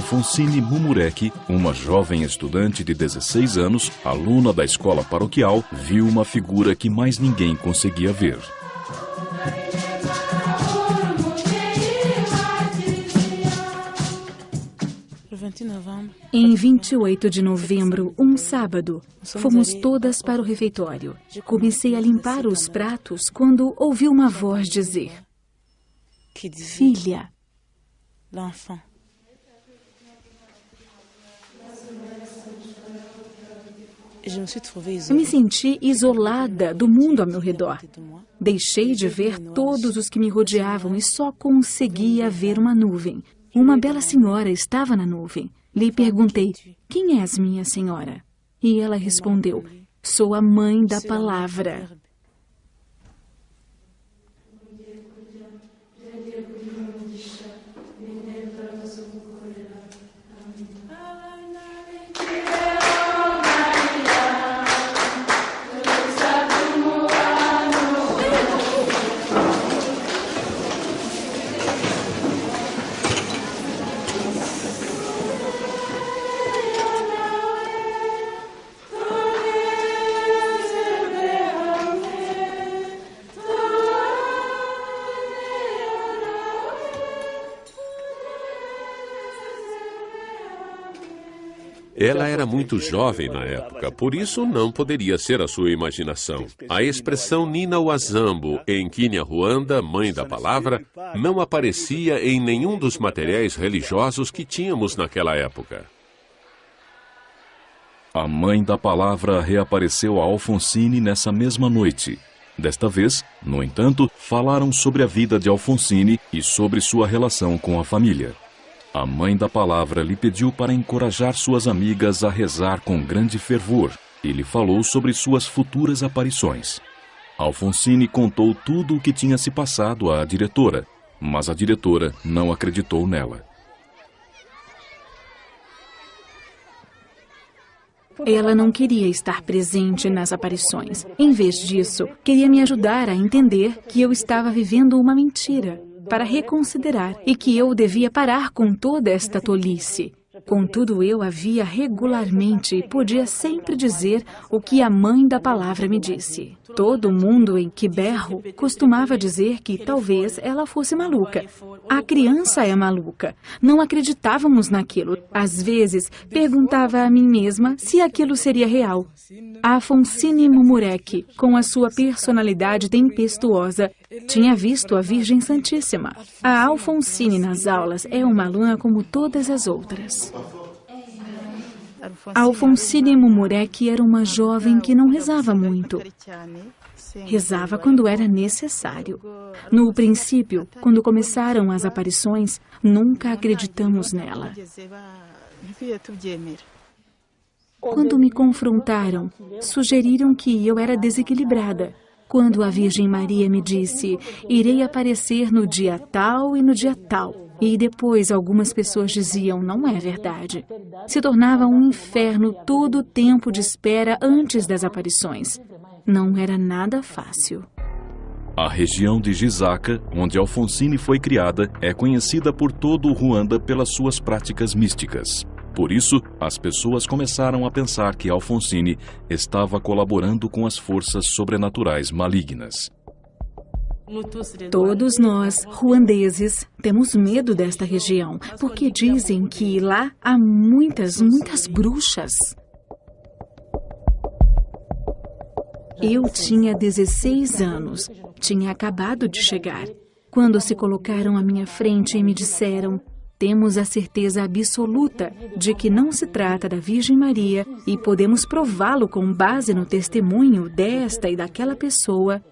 Alfonsine Mumurek, uma jovem estudante de 16 anos, aluna da escola paroquial, viu uma figura que mais ninguém conseguia ver. Em 28 de novembro, um sábado, fomos todas para o refeitório. Comecei a limpar os pratos quando ouvi uma voz dizer: "Filha." Me senti isolada do mundo ao meu redor. Deixei de ver todos os que me rodeavam e só conseguia ver uma nuvem. Uma bela senhora estava na nuvem. Lhe perguntei: "Quem és, minha senhora?" E ela respondeu: "Sou a mãe da palavra." Ela era muito jovem na época, por isso não poderia ser a sua imaginação. A expressão Nina Wazambo, em Kinyarwanda, mãe da palavra, não aparecia em nenhum dos materiais religiosos que tínhamos naquela época. A mãe da palavra reapareceu a Alfonsine nessa mesma noite. Desta vez, no entanto, falaram sobre a vida de Alfonsine e sobre sua relação com a família. A mãe da palavra lhe pediu para encorajar suas amigas a rezar com grande fervor e lhe falou sobre suas futuras aparições. Alfonsine contou tudo o que tinha se passado à diretora, mas a diretora não acreditou nela. Ela não queria estar presente nas aparições. Em vez disso, queria me ajudar a entender que eu estava vivendo uma mentira, para reconsiderar, e que eu devia parar com toda esta tolice. Contudo, eu a via regularmente e podia sempre dizer o que a mãe da palavra me disse. Todo mundo em Kiberro costumava dizer que talvez ela fosse maluca. A criança é maluca. Não acreditávamos naquilo. Às vezes, perguntava a mim mesma se aquilo seria real. A Alfonsine Mumurek, com a sua personalidade tempestuosa, tinha visto a Virgem Santíssima. A Alfonsine nas aulas é uma aluna como todas as outras. A Alfonsine Mumurek era uma jovem que não rezava muito. Rezava quando era necessário. No princípio, quando começaram as aparições, nunca acreditamos nela. Quando me confrontaram, sugeriram que eu era desequilibrada. Quando a Virgem Maria me disse: "Irei aparecer no dia tal e no dia tal", e depois algumas pessoas diziam: "Não é verdade". Se tornava um inferno todo o tempo de espera antes das aparições. Não era nada fácil. A região de Gisaka, onde Alfonsine foi criada, é conhecida por todo o Ruanda pelas suas práticas místicas. Por isso, as pessoas começaram a pensar que Alfonsine estava colaborando com as forças sobrenaturais malignas. Todos nós, ruandeses, temos medo desta região, porque dizem que lá há muitas bruxas. Eu tinha 16 anos, tinha acabado de chegar, quando se colocaram à minha frente e me disseram: "Temos a certeza absoluta de que não se trata da Virgem Maria e podemos prová-lo com base no testemunho desta e daquela pessoa."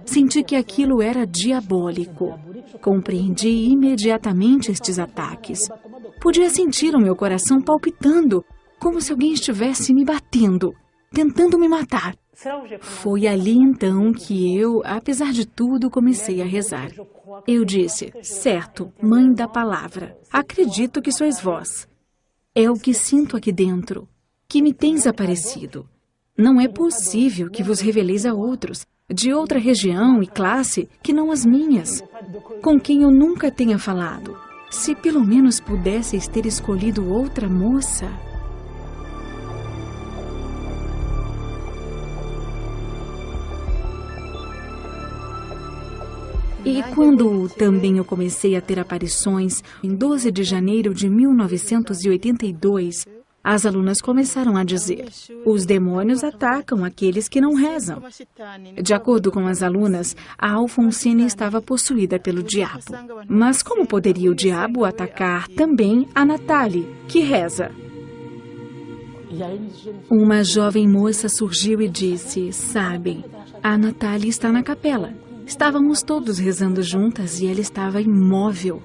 Senti que aquilo era diabólico. Compreendi imediatamente estes ataques. Podia sentir o meu coração palpitando, como se alguém estivesse me batendo, tentando me matar. Foi ali então que eu, apesar de tudo, comecei a rezar. Eu disse: "Certo, mãe da palavra, acredito que sois vós. É o que sinto aqui dentro, que me tens aparecido. Não é possível que vos reveleis a outros, de outra região e classe que não as minhas, com quem eu nunca tenha falado. Se pelo menos pudesseis ter escolhido outra moça. E quando também eu comecei a ter aparições, em 12 de janeiro de 1982, as alunas começaram a dizer: os demônios atacam aqueles que não rezam. De acordo com as alunas, a Alfonsine estava possuída pelo diabo. Mas como poderia o diabo atacar também a Nathalie, que reza? Uma jovem moça surgiu e disse: sabem, a Nathalie está na capela. Estávamos todos rezando juntas e ela estava imóvel.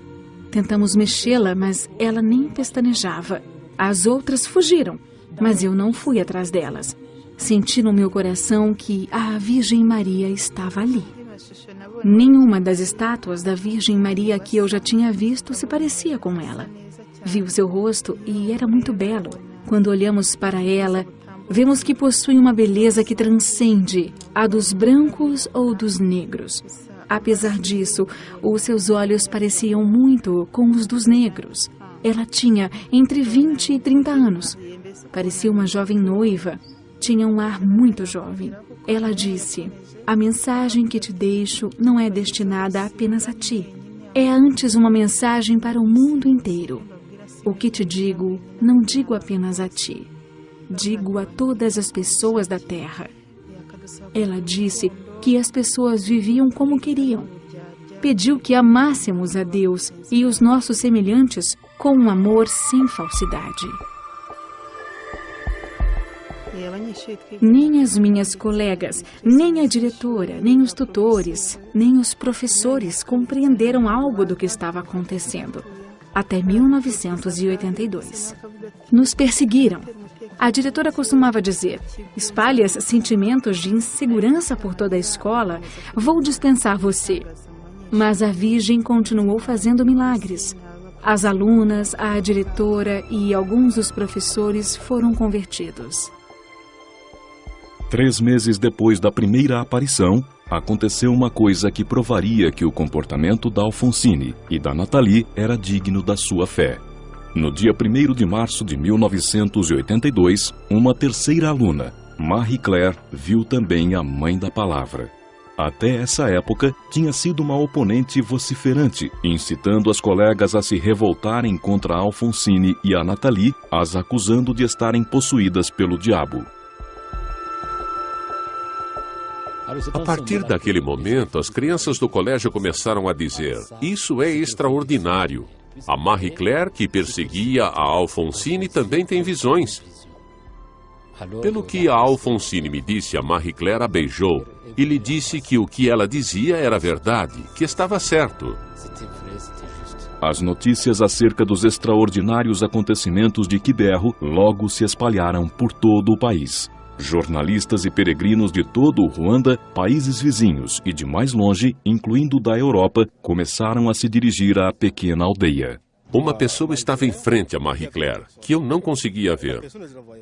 Tentamos mexê-la, mas ela nem pestanejava. As outras fugiram, mas eu não fui atrás delas. Senti no meu coração que a Virgem Maria estava ali. Nenhuma das estátuas da Virgem Maria que eu já tinha visto se parecia com ela. Vi o seu rosto e era muito belo. Quando olhamos para ela, vemos que possui uma beleza que transcende a dos brancos ou dos negros. Apesar disso, os seus olhos pareciam muito com os dos negros. Ela tinha entre 20 e 30 anos. Parecia uma jovem noiva. Tinha um ar muito jovem. Ela disse: a mensagem que te deixo não é destinada apenas a ti. É antes uma mensagem para o mundo inteiro. O que te digo, não digo apenas a ti. Digo a todas as pessoas da terra. Ela disse que as pessoas viviam como queriam. Pediu que amássemos a Deus e os nossos semelhantes com um amor sem falsidade. Nem as minhas colegas, nem a diretora, nem os tutores, nem os professores compreenderam algo do que estava acontecendo. Até 1982. Nos perseguiram. A diretora costumava dizer: espalhas sentimentos de insegurança por toda a escola, vou dispensar você. Mas a Virgem continuou fazendo milagres. As alunas, a diretora e alguns dos professores foram convertidos. 3 meses depois da primeira aparição, aconteceu uma coisa que provaria que o comportamento da Alfonsine e da Nathalie era digno da sua fé. No dia 1º de março de 1982, uma terceira aluna, Marie Claire, viu também a Mãe da Palavra. Até essa época, tinha sido uma oponente vociferante, incitando as colegas a se revoltarem contra a Alfonsine e a Nathalie, as acusando de estarem possuídas pelo diabo. A partir daquele momento, as crianças do colégio começaram a dizer: isso é extraordinário. A Marie Claire, que perseguia a Alfonsine, também tem visões. Pelo que a Alfonsine me disse, a Marie Claire a beijou e lhe disse que o que ela dizia era verdade, que estava certo. As notícias acerca dos extraordinários acontecimentos de Quiberro logo se espalharam por todo o país. Jornalistas e peregrinos de todo o Ruanda, países vizinhos e de mais longe, incluindo da Europa, começaram a se dirigir à pequena aldeia. Uma pessoa estava em frente a Marie Claire, que eu não conseguia ver.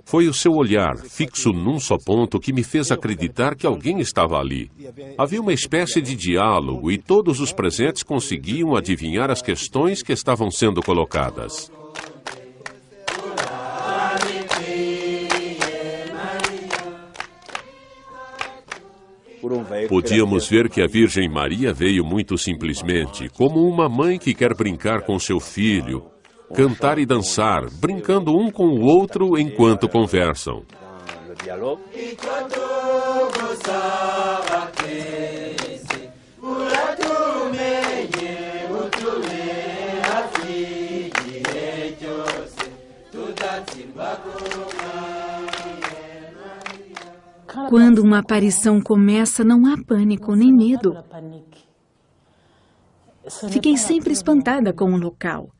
Foi o seu olhar, fixo num só ponto, que me fez acreditar que alguém estava ali. Havia uma espécie de diálogo e todos os presentes conseguiam adivinhar as questões que estavam sendo colocadas. Podíamos ver que a Virgem Maria veio muito simplesmente, como uma mãe que quer brincar com seu filho, cantar e dançar, brincando um com o outro enquanto conversam. Quando uma aparição começa, não há pânico nem medo. Fiquei sempre espantada com o local.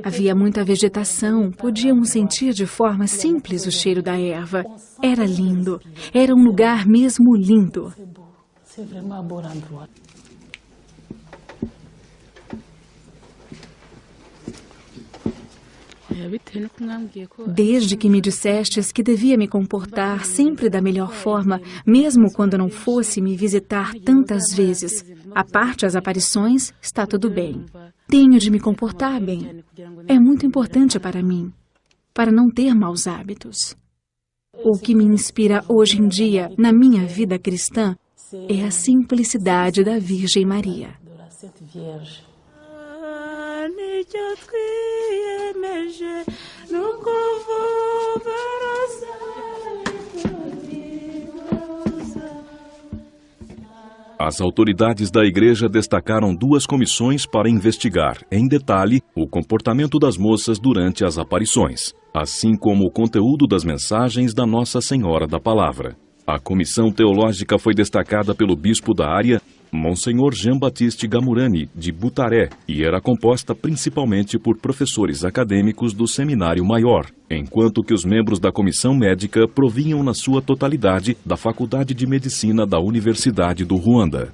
Havia muita vegetação, podíamos sentir de forma simples o cheiro da erva. Era lindo, era um lugar mesmo lindo. Desde que me dissestes que devia me comportar sempre da melhor forma, mesmo quando não fosse me visitar tantas vezes, à parte as aparições, está tudo bem. Tenho de me comportar bem. É muito importante para mim, para não ter maus hábitos. O que me inspira hoje em dia, na minha vida cristã, é a simplicidade da Virgem Maria. As autoridades da igreja destacaram 2 comissões para investigar, em detalhe, o comportamento das moças durante as aparições, assim como o conteúdo das mensagens da Nossa Senhora da Palavra. A comissão teológica foi destacada pelo bispo da área, Monsenhor Jean-Baptiste Gamurani, de Butaré, e era composta principalmente por professores acadêmicos do Seminário Maior, enquanto que os membros da comissão médica provinham na sua totalidade da Faculdade de Medicina da Universidade do Ruanda.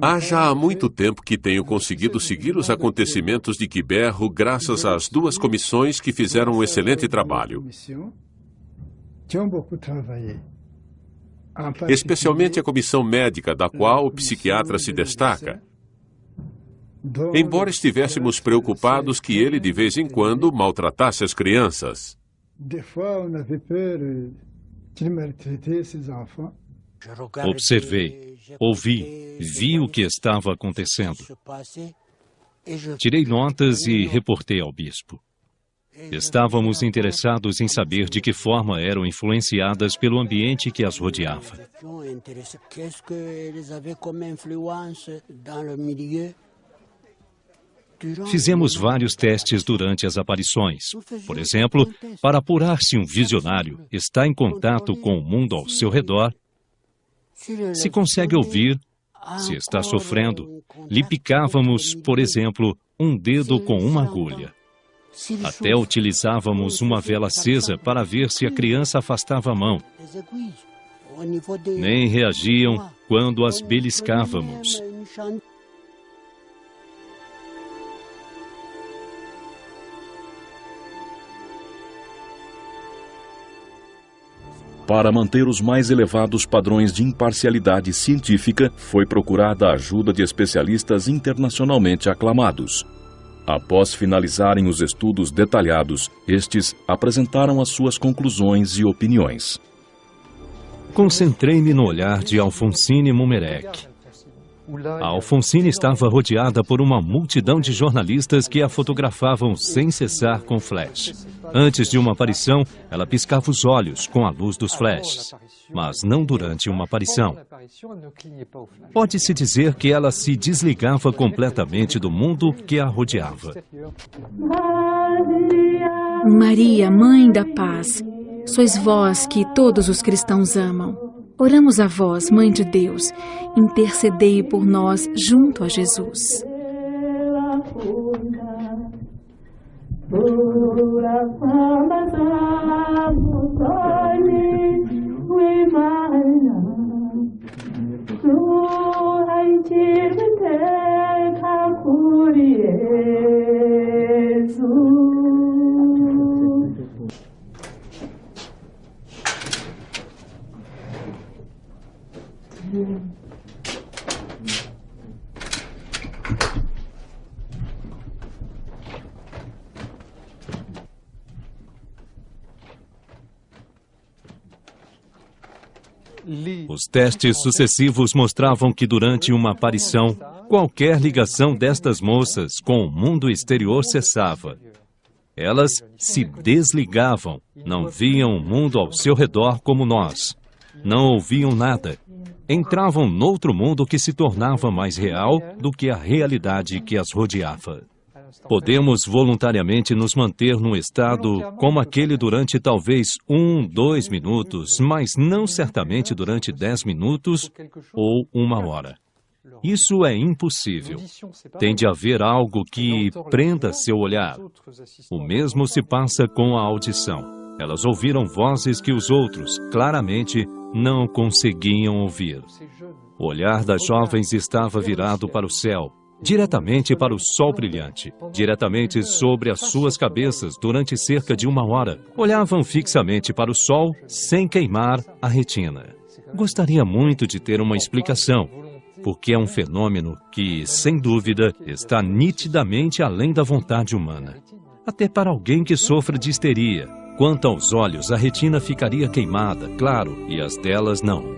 Há já muito tempo que tenho conseguido seguir os acontecimentos de Quiberro graças às 2 comissões que fizeram um excelente trabalho. Especialmente a comissão médica, da qual o psiquiatra se destaca. Embora estivéssemos preocupados que ele, de vez em quando, maltratasse as crianças. Observei, ouvi, vi o que estava acontecendo. Tirei notas e reportei ao bispo. Estávamos interessados em saber de que forma eram influenciadas pelo ambiente que as rodeava. Fizemos vários testes durante as aparições. Por exemplo, para apurar se um visionário está em contato com o mundo ao seu redor, se consegue ouvir, se está sofrendo, lhe picávamos, por exemplo, um dedo com uma agulha. Até utilizávamos uma vela acesa para ver se a criança afastava a mão. Nem reagiam quando as beliscávamos. Para manter os mais elevados padrões de imparcialidade científica, foi procurada a ajuda de especialistas internacionalmente aclamados. Após finalizarem os estudos detalhados, estes apresentaram as suas conclusões e opiniões. Concentrei-me no olhar de Alfonsine Mumerec. A Alfonsine estava rodeada por uma multidão de jornalistas que a fotografavam sem cessar com flash. Antes de uma aparição, ela piscava os olhos com a luz dos flashes, mas não durante uma aparição. Pode-se dizer que ela se desligava completamente do mundo que a rodeava. Maria, Mãe da Paz, sois vós que todos os cristãos amam. Oramos a vós, Mãe de Deus, intercedei por nós junto a Jesus. Os testes sucessivos mostravam que durante uma aparição, qualquer ligação destas moças com o mundo exterior cessava. Elas se desligavam, não viam o mundo ao seu redor como nós. Não ouviam nada. Entravam noutro mundo que se tornava mais real do que a realidade que as rodeava. Podemos voluntariamente nos manter num estado como aquele durante talvez 1, 2 minutos, mas não certamente durante 10 minutos ou 1 hora. Isso é impossível. Tem de haver algo que prenda seu olhar. O mesmo se passa com a audição. Elas ouviram vozes que os outros, claramente, não conseguiam ouvir. O olhar das jovens estava virado para o céu. diretamente para o sol brilhante, diretamente sobre as suas cabeças durante cerca de 1 hora. Olhavam fixamente para o sol sem queimar a retina. Gostaria muito de ter uma explicação, porque é um fenômeno que, sem dúvida, está nitidamente além da vontade humana. Até para alguém que sofre de histeria. Quanto aos olhos, a retina ficaria queimada, claro, e as delas não.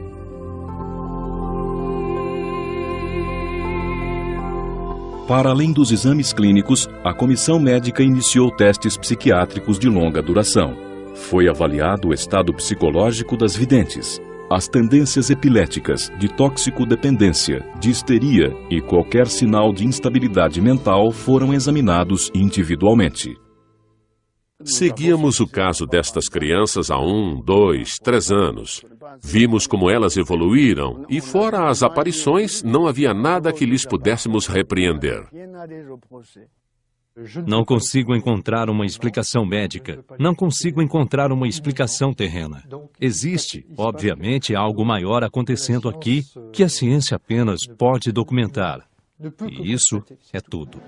Para além dos exames clínicos, a comissão médica iniciou testes psiquiátricos de longa duração. Foi avaliado o estado psicológico das videntes, as tendências epiléticas, de toxicodependência, de histeria e qualquer sinal de instabilidade mental foram examinados individualmente. Seguíamos o caso destas crianças há 1, 2, 3 anos. Vimos como elas evoluíram e, fora as aparições, não havia nada que lhes pudéssemos repreender. Não consigo encontrar uma explicação médica. Não consigo encontrar uma explicação terrena. Existe, obviamente, algo maior acontecendo aqui que a ciência apenas pode documentar. E isso é tudo.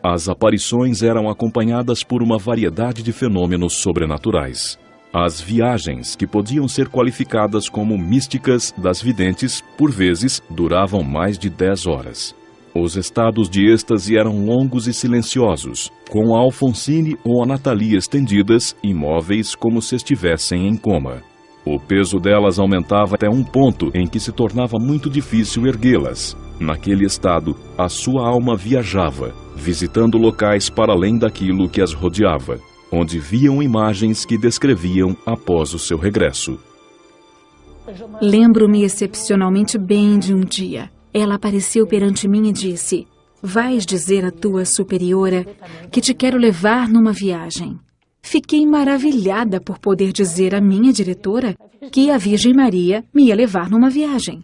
As aparições eram acompanhadas por uma variedade de fenômenos sobrenaturais. As viagens, que podiam ser qualificadas como místicas das videntes, por vezes, duravam mais de 10 horas. Os estados de êxtase eram longos e silenciosos, com a Alfonsine ou a Nathalie estendidas, imóveis como se estivessem em coma. O peso delas aumentava até um ponto em que se tornava muito difícil erguê-las. Naquele estado, a sua alma viajava, visitando locais para além daquilo que as rodeava, onde viam imagens que descreviam após o seu regresso. Lembro-me excepcionalmente bem de um dia. Ela apareceu perante mim e disse: "Vais dizer à tua superiora que te quero levar numa viagem." Fiquei maravilhada por poder dizer à minha diretora que a Virgem Maria me ia levar numa viagem.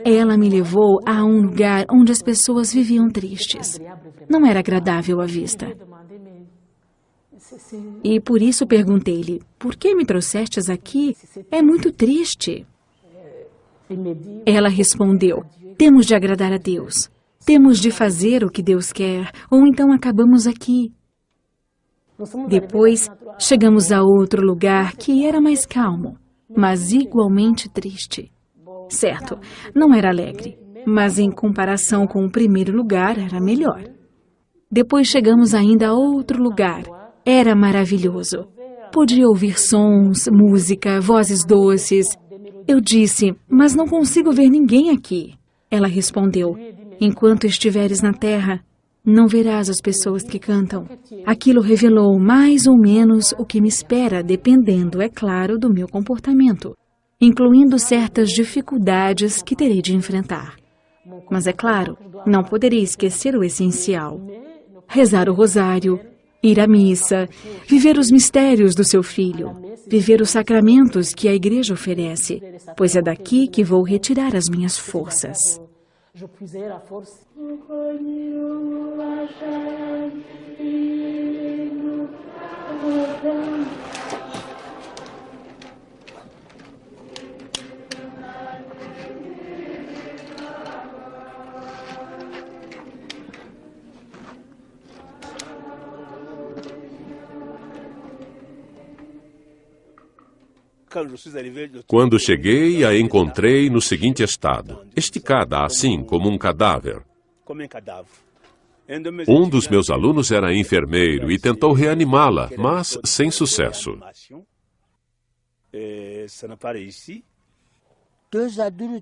Ela me levou a um lugar onde as pessoas viviam tristes. Não era agradável à vista. E por isso perguntei-lhe: "Por que me trouxestes aqui? É muito triste." Ela respondeu: "Temos de agradar a Deus. Temos de fazer o que Deus quer, ou então acabamos aqui." Depois, chegamos a outro lugar que era mais calmo, mas igualmente triste. Certo, não era alegre, mas em comparação com o primeiro lugar, era melhor. Depois chegamos ainda a outro lugar. Era maravilhoso. Podia ouvir sons, música, vozes doces. Eu disse: "Mas não consigo ver ninguém aqui." Ela respondeu: "Enquanto estiveres na terra, não verás as pessoas que cantam." Aquilo revelou mais ou menos o que me espera, dependendo, é claro, do meu comportamento, incluindo certas dificuldades que terei de enfrentar. Mas, é claro, não poderei esquecer o essencial: rezar o rosário, ir à missa, viver os mistérios do seu filho, viver os sacramentos que a igreja oferece, pois é daqui que vou retirar as minhas forças. Quando cheguei, a encontrei no seguinte estado, esticada assim como um cadáver. Um dos meus alunos era enfermeiro e tentou reanimá-la, mas sem sucesso.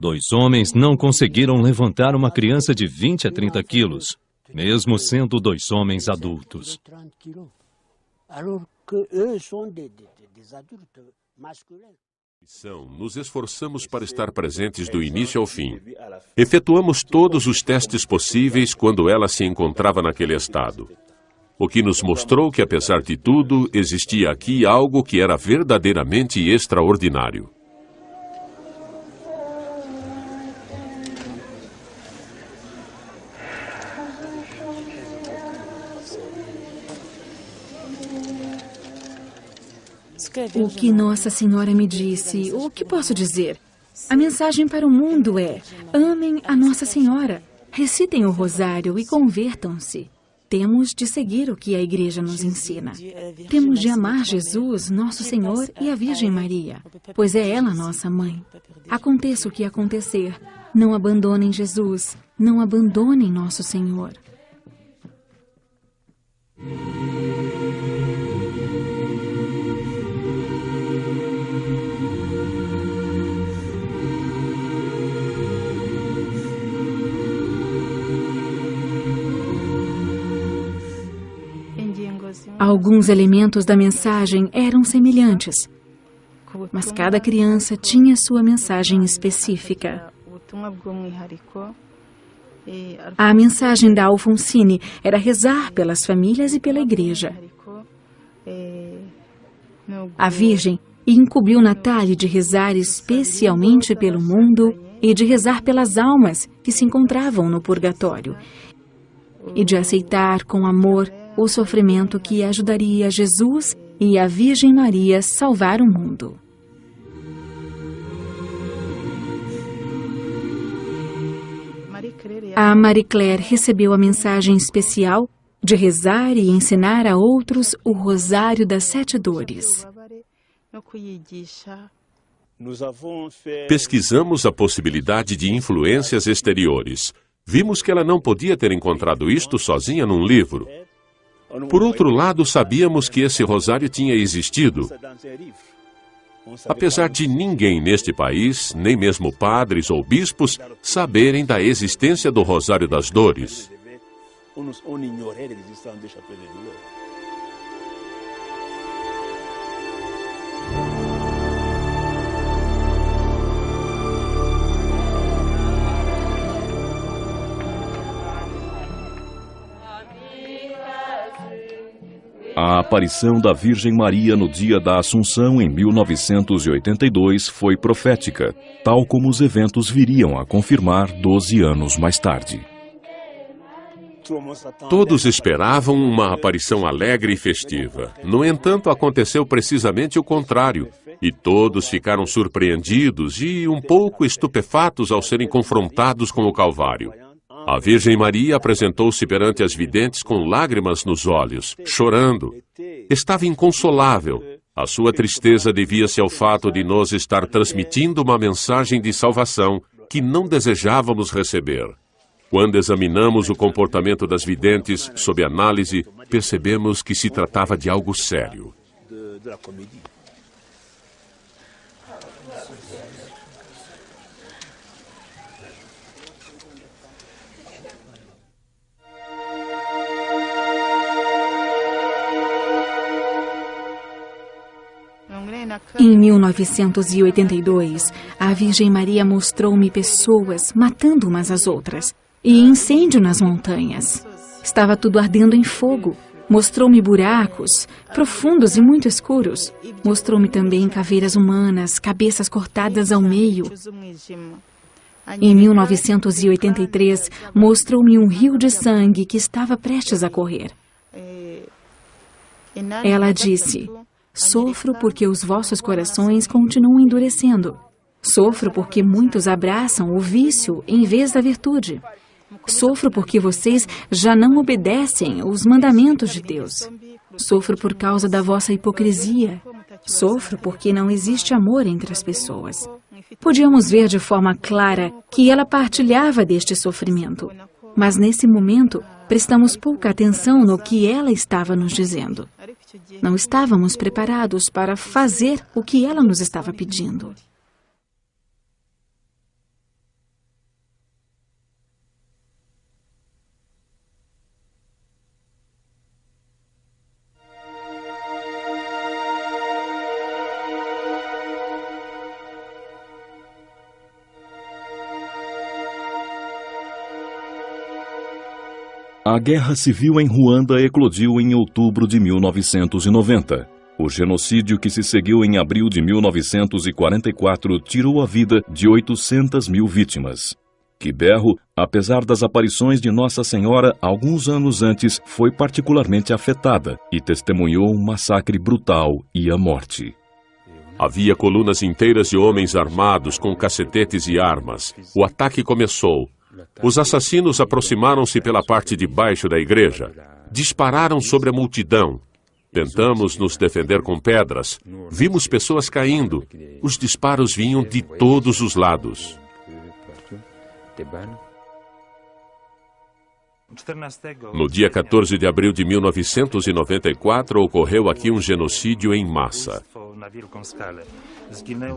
2 homens não conseguiram levantar uma criança de 20 a 30 quilos, mesmo sendo 2 homens adultos. Nos esforçamos para estar presentes do início ao fim. Efetuamos todos os testes possíveis quando ela se encontrava naquele estado. O que nos mostrou que, apesar de tudo, existia aqui algo que era verdadeiramente extraordinário. O que Nossa Senhora me disse, o que posso dizer? A mensagem para o mundo é: amem a Nossa Senhora, recitem o rosário e convertam-se. Temos de seguir o que a Igreja nos ensina. Temos de amar Jesus, nosso Senhor, e a Virgem Maria, pois é ela nossa mãe. Aconteça o que acontecer, não abandonem Jesus, não abandonem nosso Senhor. Alguns elementos da mensagem eram semelhantes, mas cada criança tinha sua mensagem específica. A mensagem da Alfonsine era rezar pelas famílias e pela Igreja. A Virgem incumbiu Nathalie de rezar especialmente pelo mundo e de rezar pelas almas que se encontravam no purgatório e de aceitar com amor o sofrimento que ajudaria Jesus e a Virgem Maria a salvar o mundo. A Marie Claire recebeu a mensagem especial de rezar e ensinar a outros o Rosário das Sete Dores. Pesquisamos a possibilidade de influências exteriores. Vimos que ela não podia ter encontrado isto sozinha num livro. Por outro lado, sabíamos que esse rosário tinha existido. Apesar de ninguém neste país, nem mesmo padres ou bispos, saberem da existência do Rosário das Dores. A aparição da Virgem Maria no dia da Assunção em 1982 foi profética, tal como os eventos viriam a confirmar 12 anos mais tarde. Todos esperavam uma aparição alegre e festiva. No entanto, aconteceu precisamente o contrário, e todos ficaram surpreendidos e um pouco estupefatos ao serem confrontados com o Calvário. A Virgem Maria apresentou-se perante as videntes com lágrimas nos olhos, chorando. Estava inconsolável. A sua tristeza devia-se ao fato de nos estar transmitindo uma mensagem de salvação que não desejávamos receber. Quando examinamos o comportamento das videntes sob análise, percebemos que se tratava de algo sério. Em 1982, a Virgem Maria mostrou-me pessoas matando umas às outras e incêndio nas montanhas. Estava tudo ardendo em fogo. Mostrou-me buracos profundos e muito escuros. Mostrou-me também caveiras humanas, cabeças cortadas ao meio. Em 1983, mostrou-me um rio de sangue que estava prestes a correr. Ela disse: sofro porque os vossos corações continuam endurecendo. Sofro porque muitos abraçam o vício em vez da virtude. Sofro porque vocês já não obedecem os mandamentos de Deus. Sofro por causa da vossa hipocrisia. Sofro porque não existe amor entre as pessoas. Podíamos ver de forma clara que ela partilhava deste sofrimento. Mas nesse momento, prestamos pouca atenção no que ela estava nos dizendo. Não estávamos preparados para fazer o que ela nos estava pedindo. A guerra civil em Ruanda eclodiu em outubro de 1990. O genocídio que se seguiu em abril de 1944 tirou a vida de 800 mil vítimas. Quiberro, apesar das aparições de Nossa Senhora alguns anos antes, foi particularmente afetada e testemunhou um massacre brutal e a morte. Havia colunas inteiras de homens armados com cacetetes e armas. O ataque começou. Os assassinos aproximaram-se pela parte de baixo da igreja. Dispararam sobre a multidão. Tentamos nos defender com pedras. Vimos pessoas caindo. Os disparos vinham de todos os lados. No dia 14 de abril de 1994, ocorreu aqui um genocídio em massa.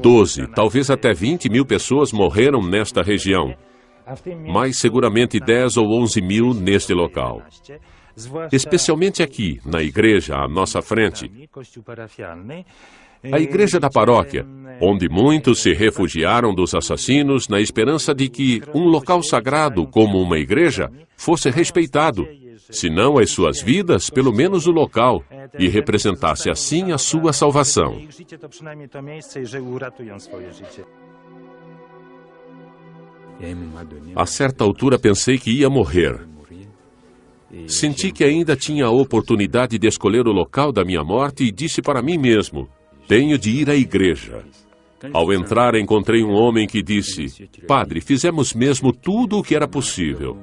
12, talvez até 20 mil pessoas morreram nesta região. Mais seguramente 10 ou 11 mil neste local. Especialmente aqui, na igreja, à nossa frente. A igreja da paróquia, onde muitos se refugiaram dos assassinos na esperança de que um local sagrado como uma igreja fosse respeitado, se não as suas vidas, pelo menos o local, e representasse assim a sua salvação. A certa altura pensei que ia morrer. Senti que ainda tinha a oportunidade de escolher o local da minha morte e disse para mim mesmo: tenho de ir à igreja. Ao entrar, encontrei um homem que disse: Padre, fizemos mesmo tudo o que era possível.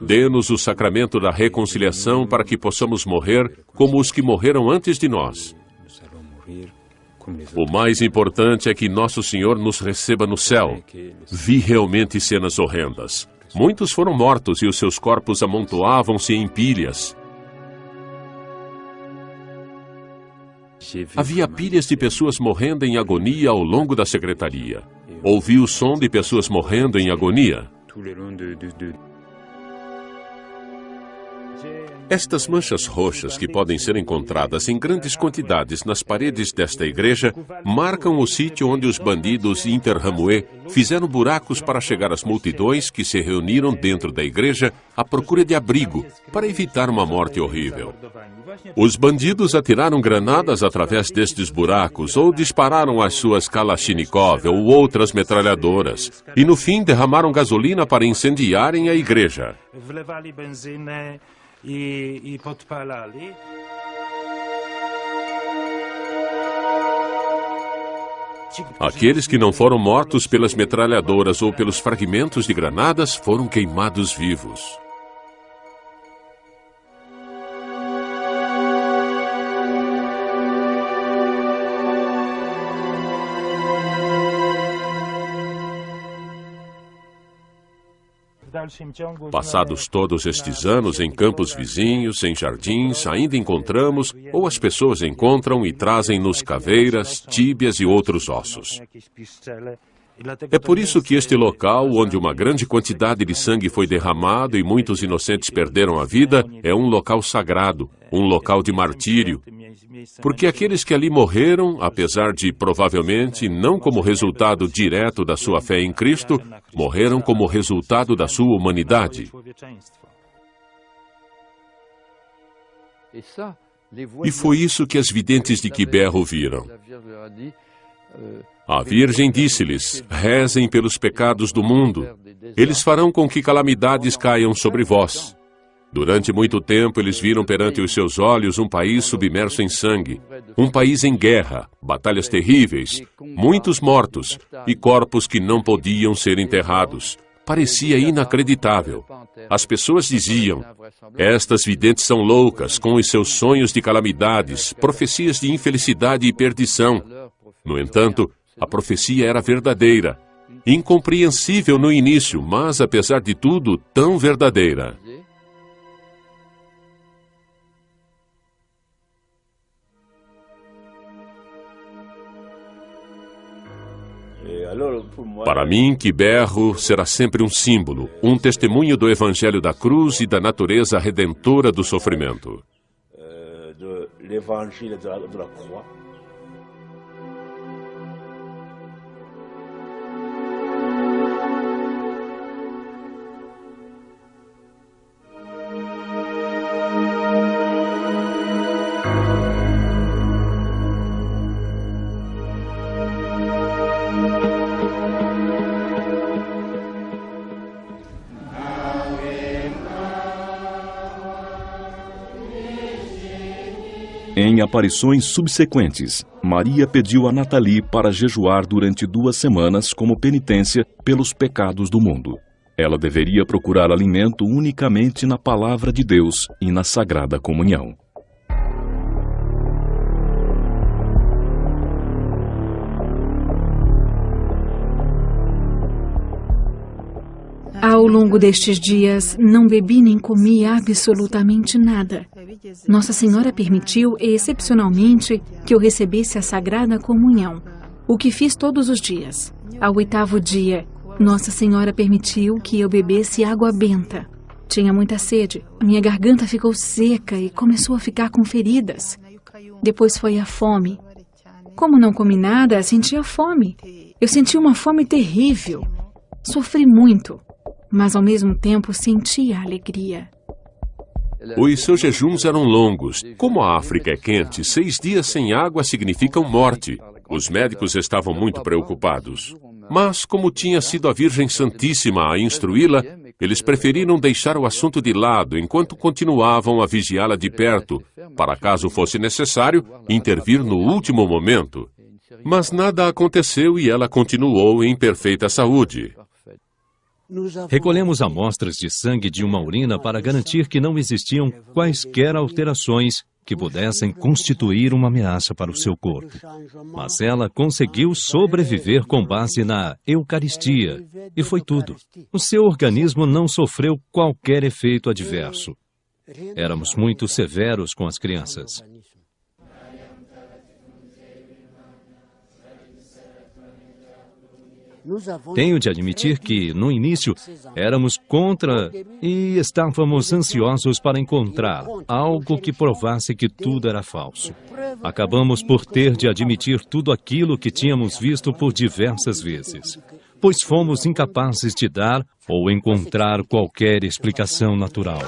Dê-nos o sacramento da reconciliação para que possamos morrer como os que morreram antes de nós. O mais importante é que Nosso Senhor nos receba no céu. Vi realmente cenas horrendas. Muitos foram mortos e os seus corpos amontoavam-se em pilhas. Havia pilhas de pessoas morrendo em agonia ao longo da secretaria. Ouvi o som de pessoas morrendo em agonia. Estas manchas roxas que podem ser encontradas em grandes quantidades nas paredes desta igreja marcam o sítio onde os bandidos Interhamwe fizeram buracos para chegar às multidões que se reuniram dentro da igreja à procura de abrigo para evitar uma morte horrível. Os bandidos atiraram granadas através destes buracos ou dispararam as suas Kalashnikov ou outras metralhadoras e no fim derramaram gasolina para incendiarem a igreja. Aqueles que não foram mortos pelas metralhadoras ou pelos fragmentos de granadas foram queimados vivos. Passados todos estes anos em campos vizinhos, em jardins, ainda encontramos, ou as pessoas encontram e trazem-nos caveiras, tíbias e outros ossos. É por isso que este local, onde uma grande quantidade de sangue foi derramado e muitos inocentes perderam a vida, é um local sagrado, um local de martírio. Porque aqueles que ali morreram, apesar de, provavelmente, não como resultado direto da sua fé em Cristo, morreram como resultado da sua humanidade. E foi isso que as videntes de Quiberro viram. A Virgem disse-lhes: rezem pelos pecados do mundo. Eles farão com que calamidades caiam sobre vós. Durante muito tempo, eles viram perante os seus olhos um país submerso em sangue, um país em guerra, batalhas terríveis, muitos mortos e corpos que não podiam ser enterrados. Parecia inacreditável. As pessoas diziam: estas videntes são loucas, com os seus sonhos de calamidades, profecias de infelicidade e perdição. No entanto, a profecia era verdadeira. Incompreensível no início, mas, apesar de tudo, tão verdadeira. Para mim, Quiberro será sempre um símbolo, um testemunho do Evangelho da Cruz e da natureza redentora do sofrimento. Em aparições subsequentes, Maria pediu a Nathalie para jejuar durante 2 semanas como penitência pelos pecados do mundo. Ela deveria procurar alimento unicamente na Palavra de Deus e na Sagrada Comunhão. Ao longo destes dias, não bebi nem comi absolutamente nada. Nossa Senhora permitiu, excepcionalmente, que eu recebesse a Sagrada Comunhão, o que fiz todos os dias. Ao 8º dia, Nossa Senhora permitiu que eu bebesse água benta. Tinha muita sede, minha garganta ficou seca e começou a ficar com feridas. Depois foi a fome. Como não comi nada, sentia fome. Eu senti uma fome terrível. Sofri muito, mas ao mesmo tempo sentia alegria. Os seus jejuns eram longos. Como a África é quente, 6 dias sem água significam morte. Os médicos estavam muito preocupados. Mas, como tinha sido a Virgem Santíssima a instruí-la, eles preferiram deixar o assunto de lado enquanto continuavam a vigiá-la de perto, para caso fosse necessário, intervir no último momento. Mas nada aconteceu e ela continuou em perfeita saúde. Recolhemos amostras de sangue de uma urina para garantir que não existiam quaisquer alterações que pudessem constituir uma ameaça para o seu corpo. Mas ela conseguiu sobreviver com base na Eucaristia, e foi tudo. O seu organismo não sofreu qualquer efeito adverso. Éramos muito severos com as crianças. Tenho de admitir que, no início, éramos contra e estávamos ansiosos para encontrar algo que provasse que tudo era falso. Acabamos por ter de admitir tudo aquilo que tínhamos visto por diversas vezes, pois fomos incapazes de dar ou encontrar qualquer explicação natural.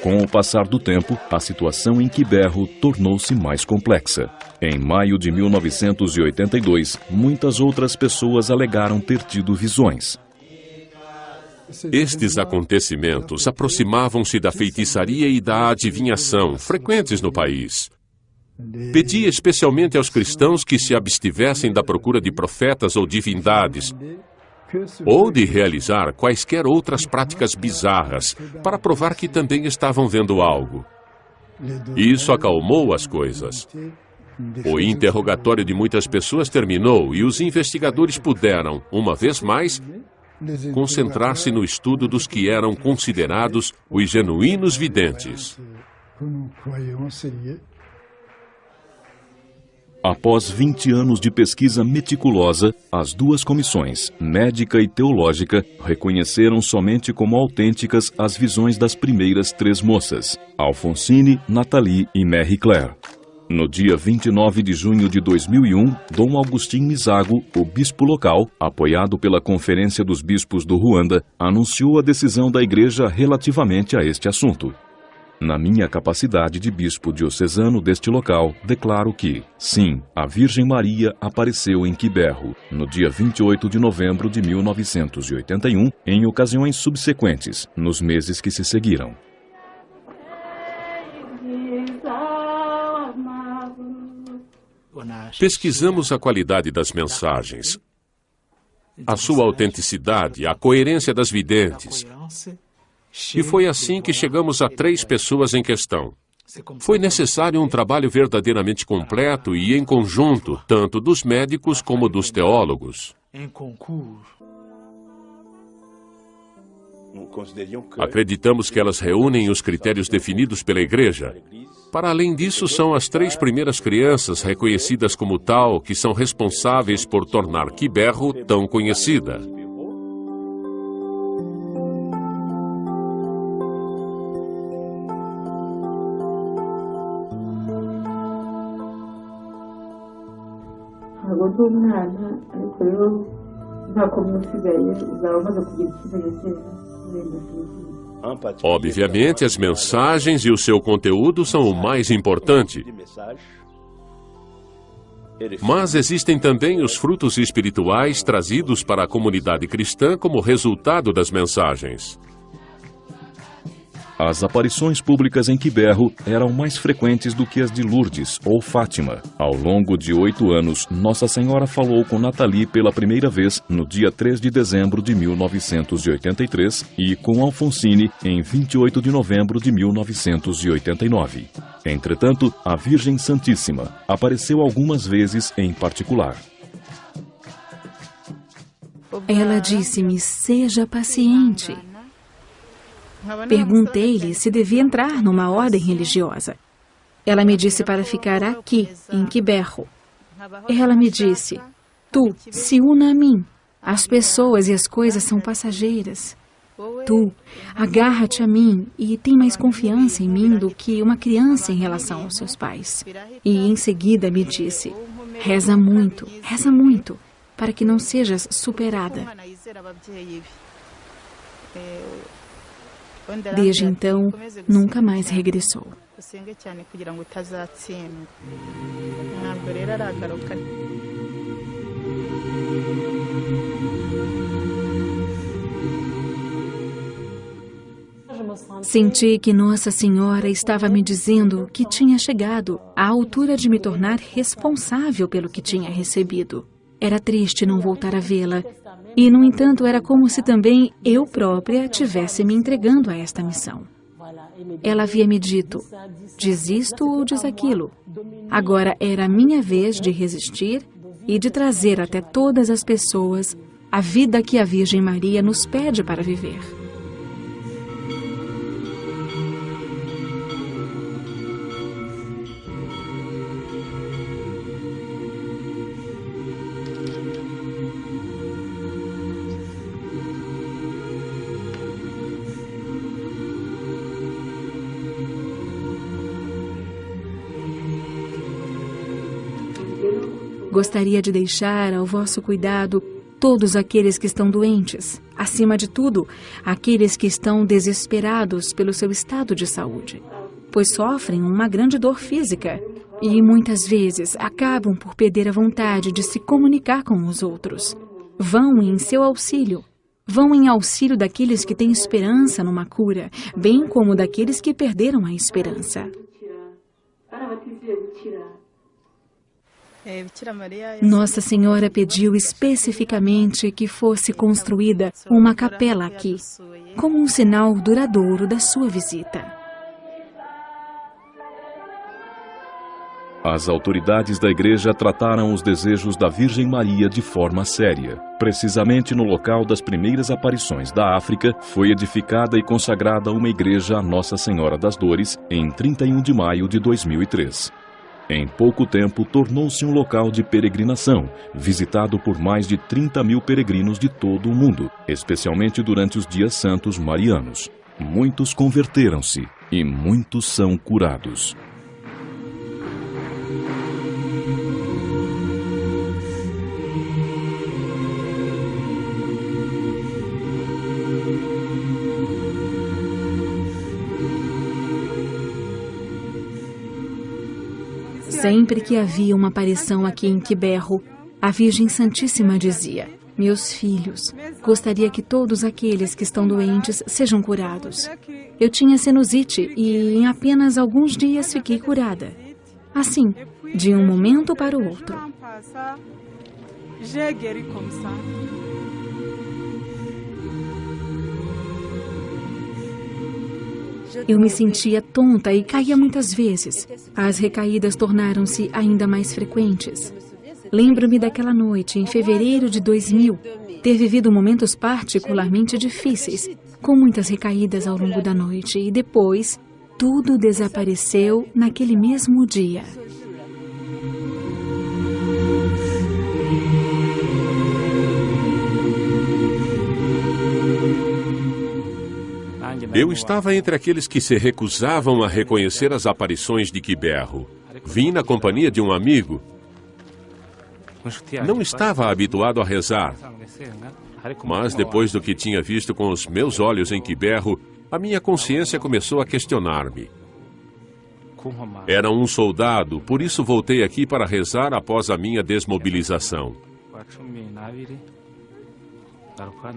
Com o passar do tempo, a situação em Quiberro tornou-se mais complexa. Em maio de 1982, muitas outras pessoas alegaram ter tido visões. Estes acontecimentos aproximavam-se da feitiçaria e da adivinhação, frequentes no país. Pedi especialmente aos cristãos que se abstivessem da procura de profetas ou divindades, ou de realizar quaisquer outras práticas bizarras, para provar que também estavam vendo algo. Isso acalmou as coisas. O interrogatório de muitas pessoas terminou e os investigadores puderam, uma vez mais, concentrar-se no estudo dos que eram considerados os genuínos videntes. Após 20 anos de pesquisa meticulosa, as 2 comissões, médica e teológica, reconheceram somente como autênticas as visões das primeiras 3 moças, Alfonsine, Nathalie e Marie Claire. No dia 29 de junho de 2001, Dom Agustin Misago, o bispo local, apoiado pela Conferência dos Bispos do Ruanda, anunciou a decisão da Igreja relativamente a este assunto. Na minha capacidade de bispo diocesano deste local, declaro que, sim, a Virgem Maria apareceu em Quiberro, no dia 28 de novembro de 1981, em ocasiões subsequentes, nos meses que se seguiram. Pesquisamos a qualidade das mensagens, a sua autenticidade, a coerência das videntes. E foi assim que chegamos a 3 pessoas em questão. Foi necessário um trabalho verdadeiramente completo e em conjunto, tanto dos médicos como dos teólogos. Acreditamos que elas reúnem os critérios definidos pela Igreja. Para além disso, são as 3 primeiras crianças reconhecidas como tal que são responsáveis por tornar Quiberro tão conhecida. Obviamente, as mensagens e o seu conteúdo são o mais importante. Mas existem também os frutos espirituais trazidos para a comunidade cristã como resultado das mensagens. As aparições públicas em Quiberro eram mais frequentes do que as de Lourdes ou Fátima. Ao longo de 8 anos, Nossa Senhora falou com Nathalie pela primeira vez no dia 3 de dezembro de 1983 e com Alfonsine em 28 de novembro de 1989. Entretanto, a Virgem Santíssima apareceu algumas vezes em particular. Ela disse-me: seja paciente. Perguntei-lhe se devia entrar numa ordem religiosa. Ela me disse para ficar aqui, em Quiberro. Ela me disse: tu, se una a mim. As pessoas e as coisas são passageiras. Tu, agarra-te a mim e tem mais confiança em mim do que uma criança em relação aos seus pais. E em seguida me disse: reza muito, para que não sejas superada. Desde então, nunca mais regressou. Senti que Nossa Senhora estava me dizendo que tinha chegado à altura de me tornar responsável pelo que tinha recebido. Era triste não voltar a vê-la. E, no entanto, era como se também eu própria tivesse me entregando a esta missão. Ela havia me dito: diz isto ou diz aquilo. Agora era a minha vez de resistir e de trazer até todas as pessoas a vida que a Virgem Maria nos pede para viver. Gostaria de deixar ao vosso cuidado todos aqueles que estão doentes, acima de tudo, aqueles que estão desesperados pelo seu estado de saúde, pois sofrem uma grande dor física e muitas vezes acabam por perder a vontade de se comunicar com os outros. Vão em seu auxílio. Vão em auxílio daqueles que têm esperança numa cura, bem como daqueles que perderam a esperança. Nossa Senhora pediu especificamente que fosse construída uma capela aqui, como um sinal duradouro da sua visita. As autoridades da igreja trataram os desejos da Virgem Maria de forma séria. Precisamente no local das primeiras aparições da África, foi edificada e consagrada uma igreja a Nossa Senhora das Dores em 31 de maio de 2003. Em pouco tempo, tornou-se um local de peregrinação, visitado por mais de 30 mil peregrinos de todo o mundo, especialmente durante os dias santos marianos. Muitos converteram-se e muitos são curados. Sempre que havia uma aparição aqui em Quiberro, a Virgem Santíssima dizia: meus filhos, gostaria que todos aqueles que estão doentes sejam curados. Eu tinha sinusite e em apenas alguns dias fiquei curada. Assim, de um momento para o outro. Eu me sentia tonta e caía muitas vezes. As recaídas tornaram-se ainda mais frequentes. Lembro-me daquela noite, em fevereiro de 2000, ter vivido momentos particularmente difíceis, com muitas recaídas ao longo da noite, e depois, tudo desapareceu naquele mesmo dia. Eu estava entre aqueles que se recusavam a reconhecer as aparições de Quiberro. Vim na companhia de um amigo. Não estava habituado a rezar, mas depois do que tinha visto com os meus olhos em Quiberro, a minha consciência começou a questionar-me. Era um soldado, por isso voltei aqui para rezar após a minha desmobilização.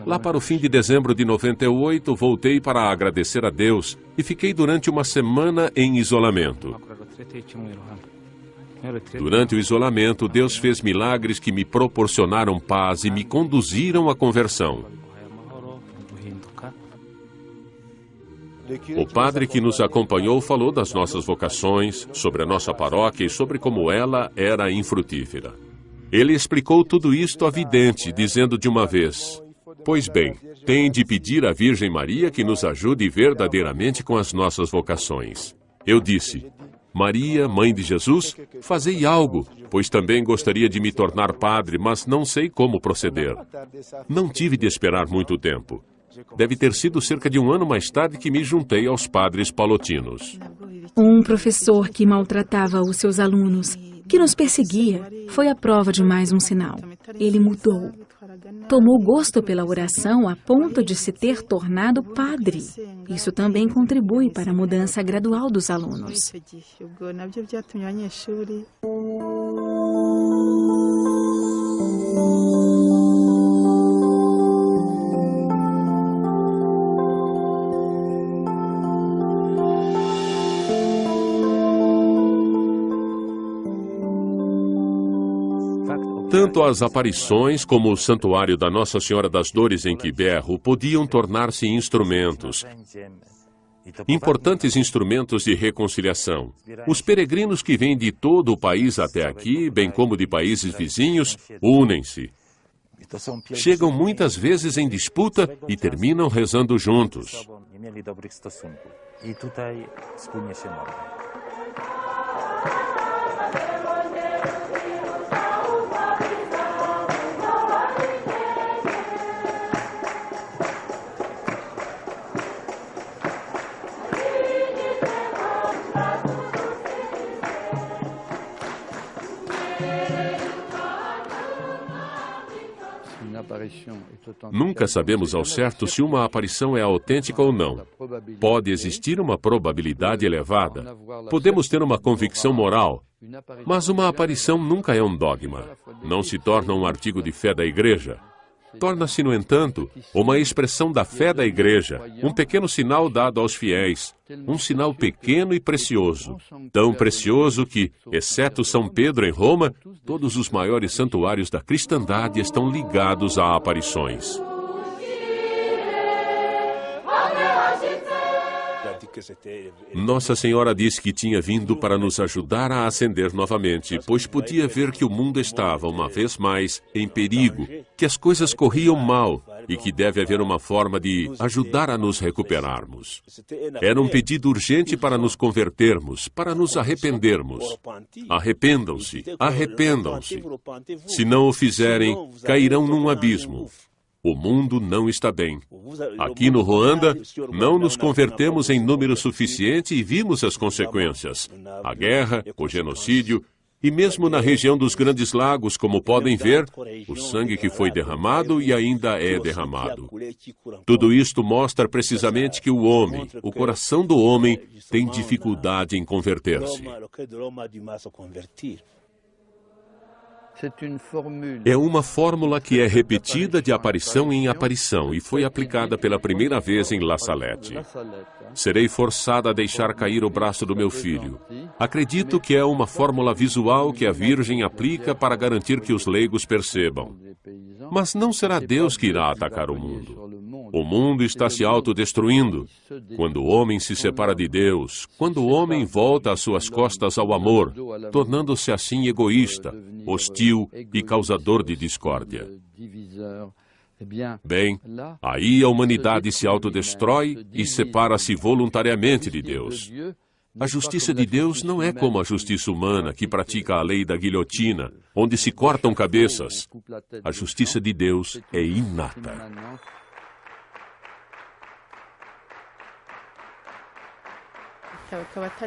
Lá para o fim de dezembro de 98, voltei para agradecer a Deus e fiquei durante uma semana em isolamento. Durante o isolamento, Deus fez milagres que me proporcionaram paz e me conduziram à conversão. O padre que nos acompanhou falou das nossas vocações, sobre a nossa paróquia e sobre como ela era infrutífera. Ele explicou tudo isto à vidente, dizendo de uma vez: "Pois bem, tem de pedir à Virgem Maria que nos ajude verdadeiramente com as nossas vocações." Eu disse: "Maria, Mãe de Jesus, fazei algo, pois também gostaria de me tornar padre, mas não sei como proceder." Não tive de esperar muito tempo. Deve ter sido cerca de um ano mais tarde que me juntei aos padres palotinos. Um professor que maltratava os seus alunos, que nos perseguia, foi a prova de mais um sinal. Ele mudou. Tomou gosto pela oração a ponto de se ter tornado padre. Isso também contribui para a mudança gradual dos alunos. Tanto as aparições como o santuário da Nossa Senhora das Dores em Quiberro podiam tornar-se instrumentos, importantes instrumentos de reconciliação. Os peregrinos que vêm de todo o país até aqui, bem como de países vizinhos, unem-se. Chegam muitas vezes em disputa e terminam rezando juntos. Nunca sabemos ao certo se uma aparição é autêntica ou não. Pode existir uma probabilidade elevada. Podemos ter uma convicção moral. Mas uma aparição nunca é um dogma. Não se torna um artigo de fé da Igreja. Torna-se, no entanto, uma expressão da fé da Igreja, um pequeno sinal dado aos fiéis, um sinal pequeno e precioso, tão precioso que, exceto São Pedro em Roma, todos os maiores santuários da cristandade estão ligados a aparições. Nossa Senhora disse que tinha vindo para nos ajudar a acender novamente, pois podia ver que o mundo estava, uma vez mais, em perigo, que as coisas corriam mal e que deve haver uma forma de ajudar a nos recuperarmos. Era um pedido urgente para nos convertermos, para nos arrependermos. Arrependam-se, arrependam-se. Se não o fizerem, cairão num abismo. O mundo não está bem. Aqui no Ruanda, não nos convertemos em número suficiente e vimos as consequências. A guerra, o genocídio, e mesmo na região dos Grandes Lagos, como podem ver, o sangue que foi derramado e ainda é derramado. Tudo isto mostra precisamente que o homem, o coração do homem, tem dificuldade em converter-se. É uma fórmula que é repetida de aparição em aparição e foi aplicada pela primeira vez em La Salette. Serei forçada a deixar cair o braço do meu filho. Acredito que é uma fórmula visual que a Virgem aplica para garantir que os leigos percebam. Mas não será Deus que irá atacar o mundo. O mundo está se autodestruindo. Quando o homem se separa de Deus, quando o homem volta as suas costas ao amor, tornando-se assim egoísta, hostil e causador de discórdia. Bem, aí a humanidade se autodestrói e separa-se voluntariamente de Deus. A justiça de Deus não é como a justiça humana, que pratica a lei da guilhotina, onde se cortam cabeças. A justiça de Deus é inata.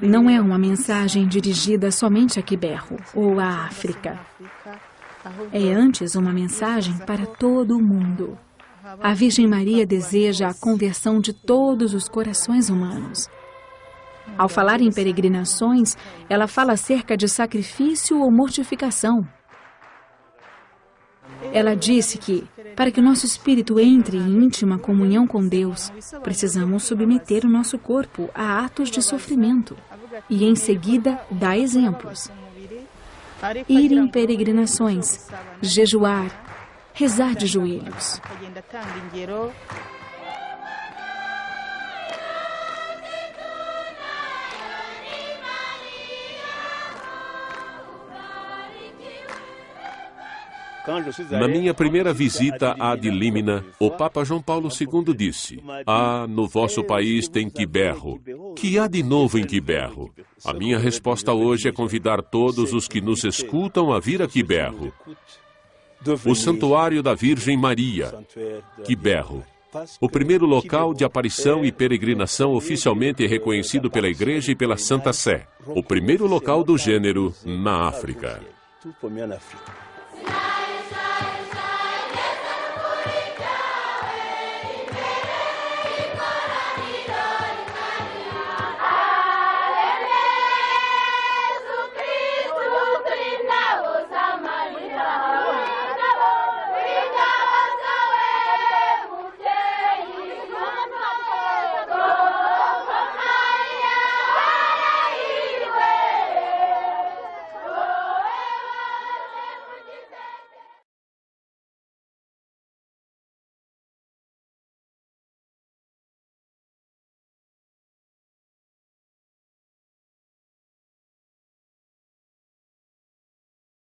Não é uma mensagem dirigida somente a Quiberro ou à África. É antes uma mensagem para todo o mundo. A Virgem Maria deseja a conversão de todos os corações humanos. Ao falar em peregrinações, ela fala acerca de sacrifício ou mortificação. Ela disse que Para que nosso espírito entre em íntima comunhão com Deus, precisamos submeter o nosso corpo a atos de sofrimento e, em seguida, dar exemplos. Ir em peregrinações, jejuar, rezar de joelhos. Na minha primeira visita à Dilímina, o Papa João Paulo II disse: no vosso país tem Quiberro. Que há de novo em Quiberro? A minha resposta hoje é convidar todos os que nos escutam a vir a Quiberro. O Santuário da Virgem Maria, Quiberro. O primeiro local de aparição e peregrinação oficialmente reconhecido pela Igreja e pela Santa Sé. O primeiro local do gênero na África.